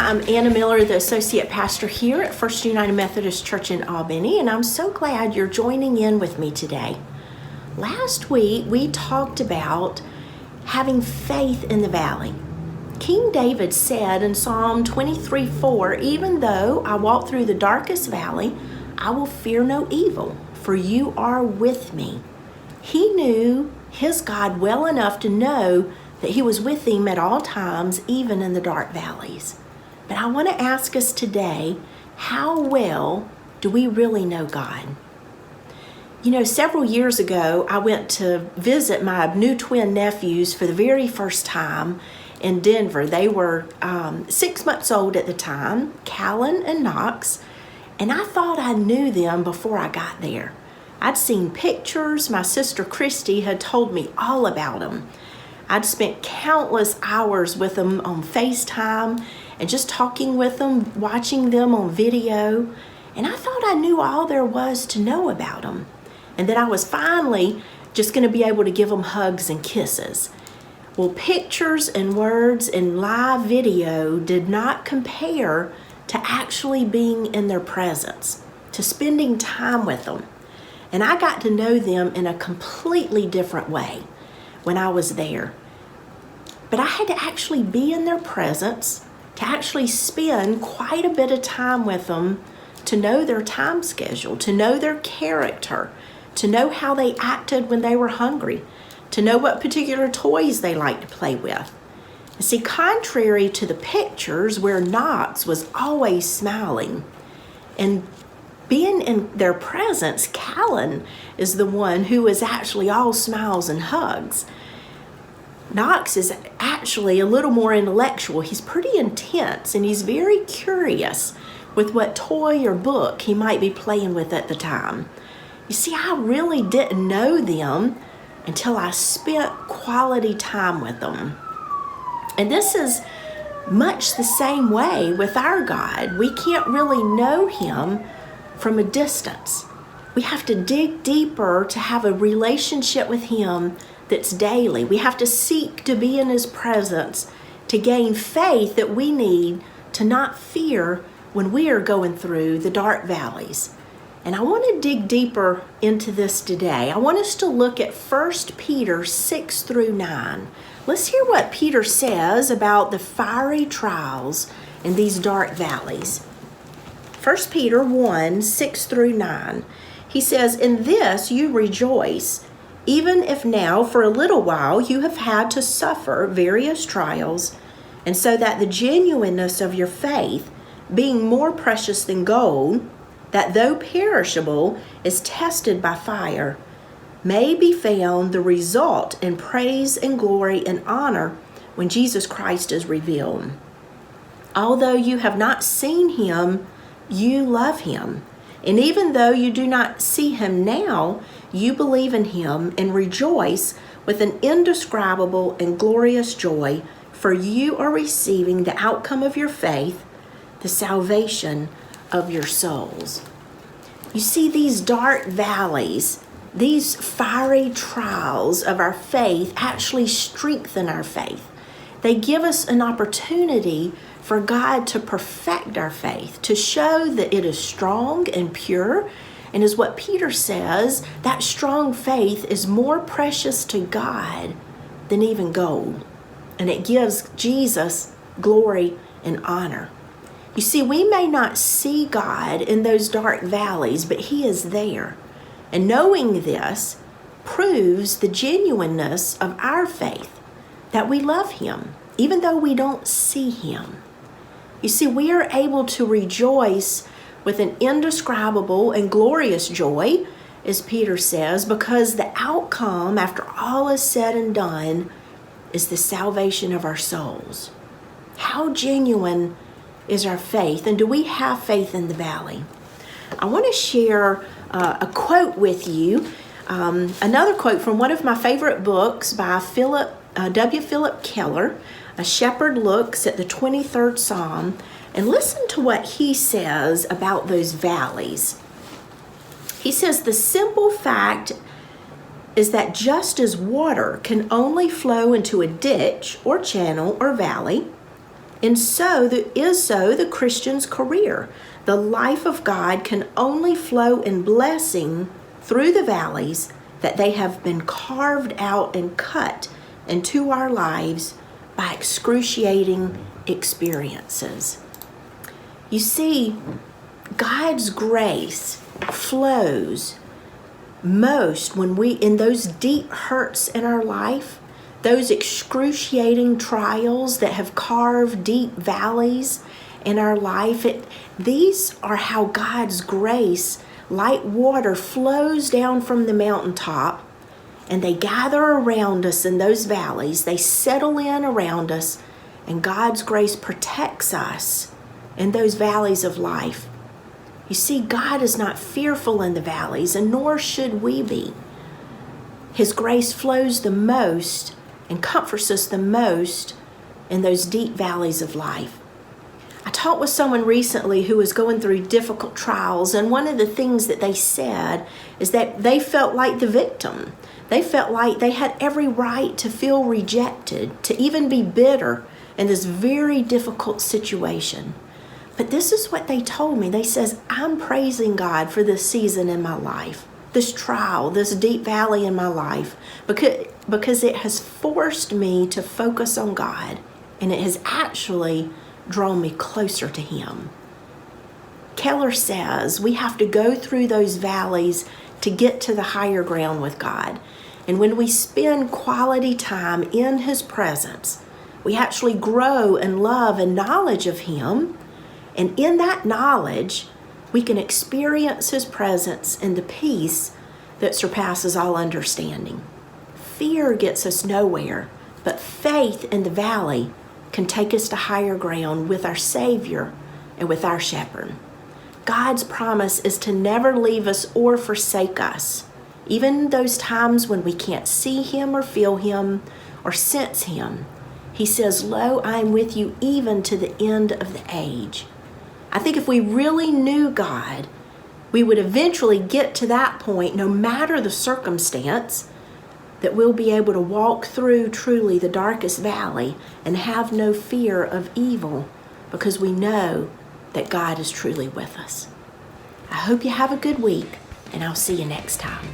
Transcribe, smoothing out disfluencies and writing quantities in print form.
I'm Anna Miller, the Associate Pastor here at First United Methodist Church in Albany, and I'm so glad you're joining in with me today. Last week, we talked about having faith in the valley. King David said in Psalm 23:4, "Even though I walk through the darkest valley, I will fear no evil, for you are with me." He knew his God well enough to know that he was with him at all times, even in the dark valleys. But I want to ask us today, how well do we really know God? You know, several years ago, I went to visit my new twin nephews for the very first time in Denver. They were 6 months old at the time, Callan and Knox, and I thought I knew them before I got there. I'd seen pictures. My sister Christy had told me all about them. I'd spent countless hours with them on FaceTime and just talking with them, watching them on video. And I thought I knew all there was to know about them, and that I was finally just going to be able to give them hugs and kisses. Well, pictures and words and live video did not compare to actually being in their presence, to spending time with them. And I got to know them in a completely different way when I was there. But I had to actually be in their presence, to actually spend quite a bit of time with them, to know their time schedule, to know their character, to know how they acted when they were hungry, to know what particular toys they liked to play with. And see, contrary to the pictures where Knox was always smiling, and being in their presence, Callan is the one who is actually all smiles and hugs. Knox is actually a little more intellectual. He's pretty intense, and he's very curious with what toy or book he might be playing with at the time. You see, I really didn't know them until I spent quality time with them. And this is much the same way with our God. We can't really know him from a distance. We have to dig deeper to have a relationship with him that's daily. We have to seek to be in his presence to gain faith that we need to not fear when we are going through the dark valleys. And I want to dig deeper into this today. I want us to look at 1 Peter 6-9. Let's hear what Peter says about the fiery trials in these dark valleys. 1 Peter 1:6-9. He says, "In this you rejoice, even if now for a little while you have had to suffer various trials, and so that the genuineness of your faith, being more precious than gold, that though perishable is tested by fire, may be found the result in praise and glory and honor when Jesus Christ is revealed. Although you have not seen him, you love him. And even though you do not see him now, you believe in him and rejoice with an indescribable and glorious joy, for you are receiving the outcome of your faith, the salvation of your souls." You see, these dark valleys, these fiery trials of our faith actually strengthen our faith. They give us an opportunity for God to perfect our faith, to show that it is strong and pure. And as what Peter says, that strong faith is more precious to God than even gold. And it gives Jesus glory and honor. You see, we may not see God in those dark valleys, but he is there. And knowing this proves the genuineness of our faith, that we love him, even though we don't see him. You see, we are able to rejoice with an indescribable and glorious joy, as Peter says, because the outcome, after all is said and done, is the salvation of our souls. How genuine is our faith, and do we have faith in the valley? I want to share a quote with you, another quote from one of my favorite books by W. Philip Keller, A Shepherd Looks at the 23rd Psalm, and listen to what he says about those valleys. He says, "The simple fact is that just as water can only flow into a ditch or channel or valley, And so the Christian's career. The life of God can only flow in blessing through the valleys that they have been carved out and cut into our lives by excruciating experiences. You see, God's grace flows most when in those deep hurts in our life, those excruciating trials that have carved deep valleys in our life, these are how God's grace, like water, flows down from the mountaintop, and they gather around us in those valleys. They settle in around us, and God's grace protects us in those valleys of life. You see, God is not fearful in the valleys, and nor should we be. His grace flows the most and comforts us the most in those deep valleys of life. I talked with someone recently who was going through difficult trials, and one of the things that they said is that they felt like the victim. They felt like they had every right to feel rejected, to even be bitter in this very difficult situation. But this is what they told me. They says, I'm praising God for this season in my life, this trial, this deep valley in my life, because it has forced me to focus on God, and it has actually drawn me closer to Him. Keller says we have to go through those valleys to get to the higher ground with God. And when we spend quality time in His presence, we actually grow in love and knowledge of Him. And in that knowledge, we can experience His presence and the peace that surpasses all understanding. Fear gets us nowhere, but faith in the valley can take us to higher ground with our Savior and with our Shepherd. God's promise is to never leave us or forsake us, even those times when we can't see Him or feel Him or sense Him. He says, "Lo, I am with you even to the end of the age." I think if we really knew God, we would eventually get to that point, no matter the circumstance, that we'll be able to walk through truly the darkest valley and have no fear of evil, because we know that God is truly with us. I hope you have a good week, and I'll see you next time.